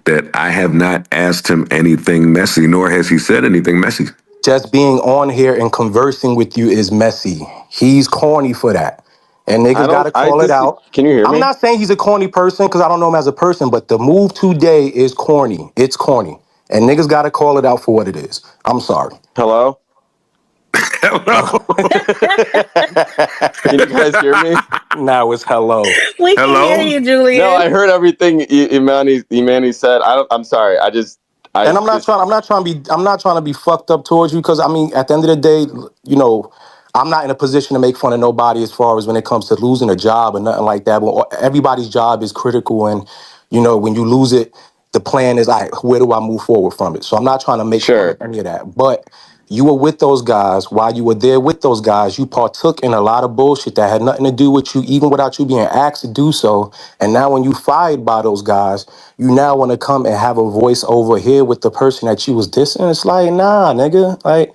that I have not asked him anything messy, nor has he said anything messy. Just being on here and conversing with you is messy. He's corny for that. And niggas gotta call it out. Can you hear me? I'm not saying he's a corny person because I don't know him as a person, but the move today is corny. It's corny. And niggas gotta call it out for what it is. I'm sorry. Hello? Hello? Can you guys hear me? Now it's hello. We can hear you, Julian. No, I heard everything Imani said. I'm sorry. I'm not trying to be fucked up towards you because I mean, at the end of the day, you know, I'm not in a position to make fun of nobody as far as when it comes to losing a job or nothing like that. But everybody's job is critical, and you know, when you lose it, the plan is, all right, where do I move forward from it? So I'm not trying to make fun of any of that. But you were with those guys. While you were there with those guys, you partook in a lot of bullshit that had nothing to do with you, even without you being asked to do so. And now when you fired by those guys, you now want to come and have a voice over here with the person that you was dissing. It's like, nah, nigga. Like,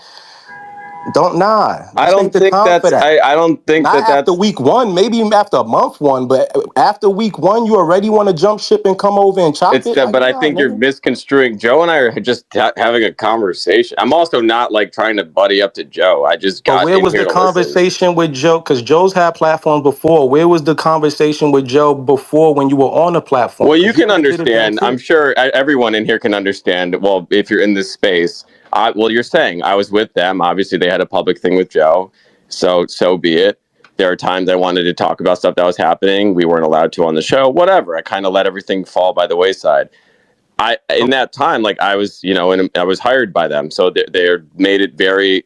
I don't think that's Not after week one, maybe even after month one, but after week one, you already want to jump ship and come over and chop it. But I think you're misconstruing. Joe and I are just having a conversation. I'm also not like trying to buddy up to Joe. I just got. But where was the conversation with Joe? Because Joe's had platforms before. Where was the conversation with Joe before when you were on the platform? Well, you can understand. I'm sure everyone in here can understand. Well, if you're in this space. You're saying I was with them. Obviously, they had a public thing with Joe, so be it. There are times I wanted to talk about stuff that was happening. We weren't allowed to on the show. Whatever. I kind of let everything fall by the wayside. In that time, like I was, you know, and I was hired by them, so they made it very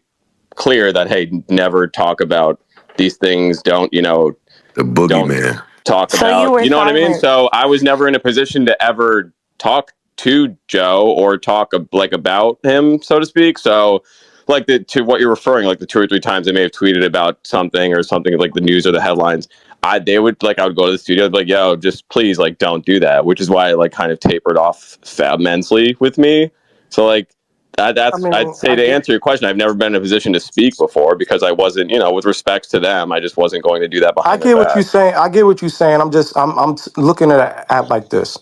clear that hey, never talk about these things. Don't the boogeyman talk about. You know what I mean? So I was never in a position to ever talk to Joe or talk like about him, so to speak. So like to what you're referring, like the 2 or 3 times they may have tweeted about something or something like the news or the headlines, I would go to the studio and be like, yo, just please like don't do that, which is why it like kind of tapered off immensely with me. So like I'd say to answer your question, I've never been in a position to speak before because I wasn't, with respect to them, I just wasn't going to do that behind their back. I get what you're saying. I'm looking at it like this.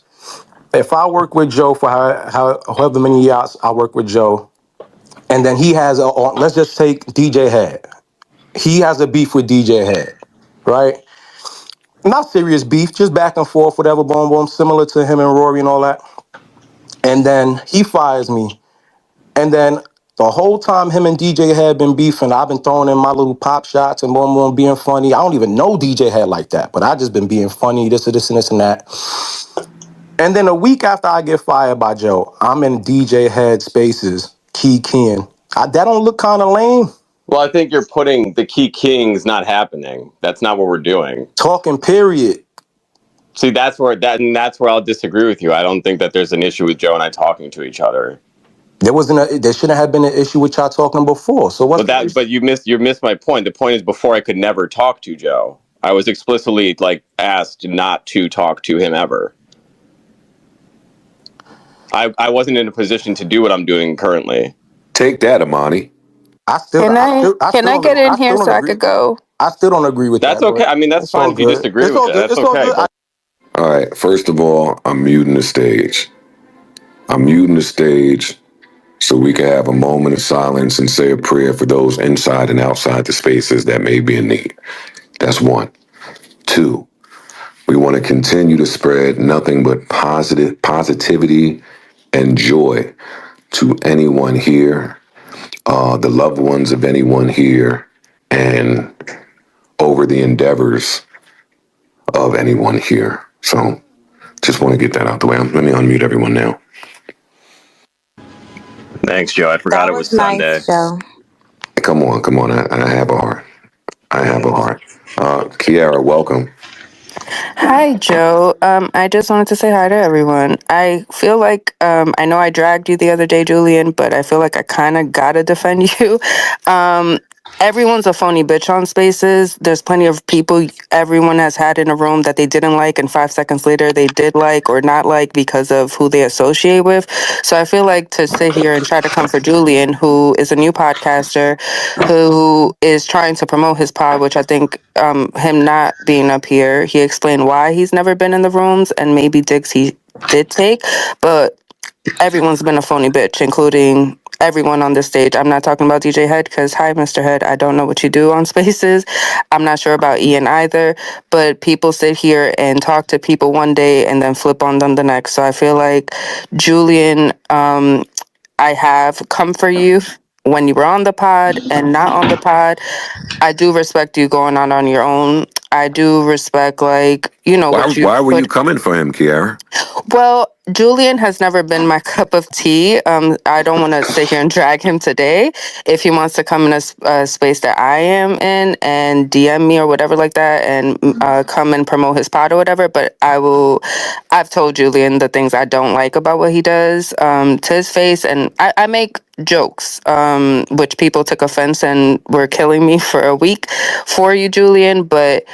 If I work with Joe for however many years I work with Joe, and then he has let's just take DJ Head. He has a beef with DJ Head, right? Not serious beef, just back and forth, whatever, boom, boom, similar to him and Rory and all that. And then he fires me. And then the whole time him and DJ Head been beefing, I've been throwing in my little pop shots and boom, boom, being funny. I don't even know DJ Head like that, but I just been being funny, this and this and this and that. And then a week after I get fired by Joe, I'm in DJ Head spaces, keying. That don't look kind of lame. Well, I think you're putting the keying's not happening. That's not what we're doing. Talking, period. See, that's where I'll disagree with you. I don't think that there's an issue with Joe and I talking to each other. There shouldn't have been an issue with y'all talking before. So what? But you missed my point. The point is, before I could never talk to Joe. I was explicitly like asked not to talk to him ever. I wasn't in a position to do what I'm doing currently. Take that, Imani. Can I get in here so I could go? I still don't agree with that. That's okay. I mean, that's fine if you disagree with that. That's okay. All right. First of all, I'm muting the stage. So we can have a moment of silence and say a prayer for those inside and outside the spaces that may be in need. That's 1. 2, we want to continue to spread nothing but positivity and joy to anyone here, the loved ones of anyone here, and over the endeavors of anyone here. So just want to get that out the way. Let me unmute everyone now. Thanks, Joe. I forgot it was Sunday. Nice, Joe. Come on. I have a heart. Kiara, welcome. Hi, Joe. I just wanted to say hi to everyone. I feel like I know I dragged you the other day, Julian, but I feel like I kind of gotta defend you. Everyone's a phony bitch on Spaces. There's plenty of people everyone has had in a room that they didn't like, and 5 seconds later they did like or not like because of who they associate with. So I feel like to sit here and try to come for Julian, who is a new podcaster, who is trying to promote his pod, which I think him not being up here, he explained why he's never been in the rooms and maybe did take, but everyone's been a phony bitch, including everyone on this stage. I'm not talking about DJ Head because, hi, Mr. Head, I don't know what you do on Spaces. I'm not sure about Ian either, but people sit here and talk to people one day and then flip on them the next. So I feel like, Julian, I have come for you when you were on the pod and not on the pod. I do respect you going on your own. I do respect, like, what you Why were you put. coming for him, Kiara? Well, Julian has never been my cup of tea. I don't want to sit here and drag him today. If he wants to come in a space that I am in and DM me or whatever like that, and come and promote his pod or whatever, but I've told Julian the things I don't like about what he does to his face, and I make jokes, which people took offense and were killing me for a week for you, Julian, but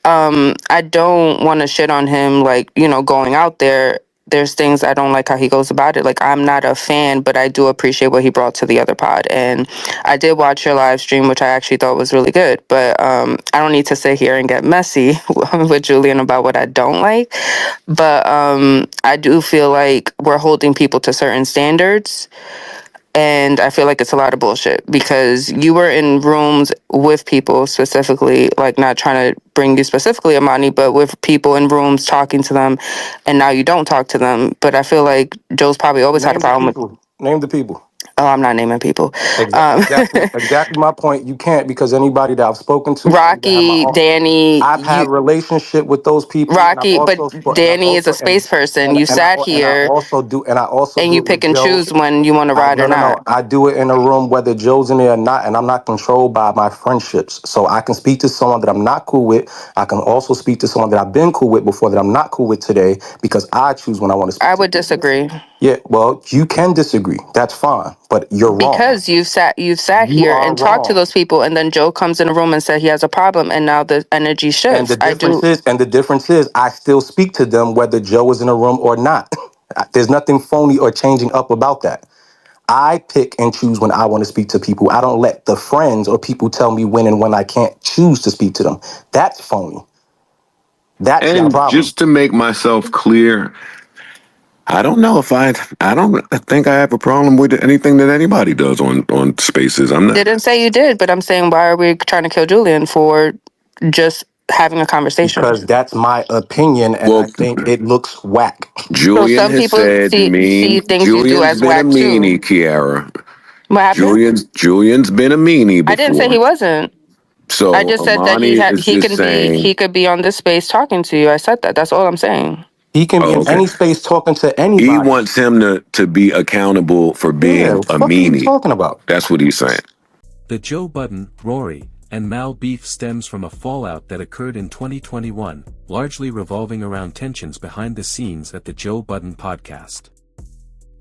I don't want to shit on him, like, going out there. There's things I don't like how he goes about it. Like, I'm not a fan, but I do appreciate what he brought to the other pod. And I did watch your live stream, which I actually thought was really good. But I don't need to sit here and get messy with Julian about what I don't like. But I do feel like we're holding people to certain standards. And I feel like it's a lot of bullshit because you were in rooms with people specifically, like, not trying to bring you specifically Amani, but with people in rooms talking to them, and now you don't talk to them. But I feel like Joe's probably always had a Name the problem with. people. Name the people. Oh, I'm not naming people. Um, Exactly my point. You can't, because anybody that I've spoken to, I even have my Rocky, Danny, I've had you, relationship with those people, and I've Rocky, but also Danny is a space person. You sat and I here also and do you it with pick and Joe. choose when you want to ride or No. not. I do it in a room whether Joe's in there or not, and I'm not controlled by my friendships. So I can speak to someone that I'm not cool with. I can also speak to someone that I've been cool with before that I'm not cool with today, because I choose when I want to speak I to would people. disagree. Yeah, well, you can disagree. That's fine, but you're wrong. Because you've sat You here are and talked to wrong. those people, and then Joe comes in a room and said he has a problem, and now the energy shifts. I do. The difference is, I still speak to them whether Joe is in a room or not. There's nothing phony or changing up about that. I pick and choose when I want to speak to people. I don't let the friends or people tell me when and when I can't choose to speak to them. That's phony. That's your And problem. just to make myself clear, I don't know if I don't think I have a problem with anything that anybody does on Spaces. I'm not. Didn't say you did, but I'm saying, why are we trying to kill Julian for just having a conversation? Because that's my opinion, and I Well, think it looks whack. So Julian some has people said see mean. things you do Julian's as been a whack too. meanie, Kiara. What happened? Julian's been a meanie I didn't say he before. wasn't. I So just said that Amani is he just can be saying, he could be on this space talking to you. I said that. That's all I'm saying. He can be oh, in okay. any space talking to He anybody. wants him to be accountable for Yeah, being what the a fuck are you meanie. talking about? That's what he's saying. The Joe Budden, Rory, and Mal beef stems from a fallout that occurred in 2021, largely revolving around tensions behind the scenes at the Joe Budden podcast.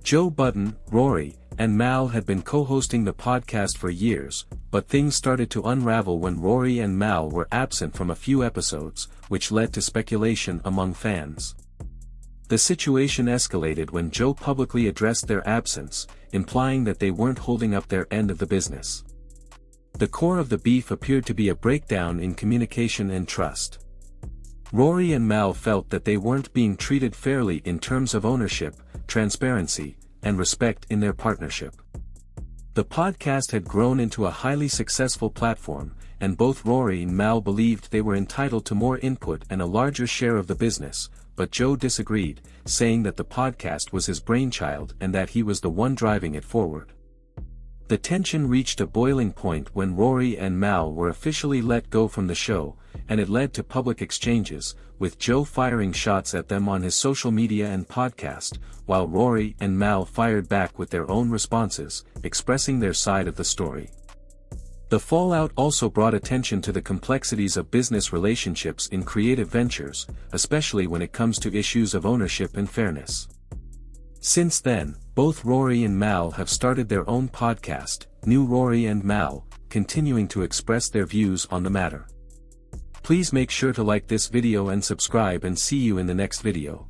Joe Budden, Rory, and Mal had been co-hosting the podcast for years, but things started to unravel when Rory and Mal were absent from a few episodes, which led to speculation among fans. The situation escalated when Joe publicly addressed their absence, implying that they weren't holding up their end of the business. The core of the beef appeared to be a breakdown in communication and trust. Rory and Mal felt that they weren't being treated fairly in terms of ownership, transparency, and respect in their partnership. The podcast had grown into a highly successful platform, and both Rory and Mal believed they were entitled to more input and a larger share of the business, but Joe disagreed, saying that the podcast was his brainchild and that he was the one driving it forward. The tension reached a boiling point when Rory and Mal were officially let go from the show, and it led to public exchanges, with Joe firing shots at them on his social media and podcast, while Rory and Mal fired back with their own responses, expressing their side of the story. The fallout also brought attention to the complexities of business relationships in creative ventures, especially when it comes to issues of ownership and fairness. Since then, both Rory and Mal have started their own podcast, New Rory and Mal, continuing to express their views on the matter. Please make sure to like this video and subscribe, and see you in the next video.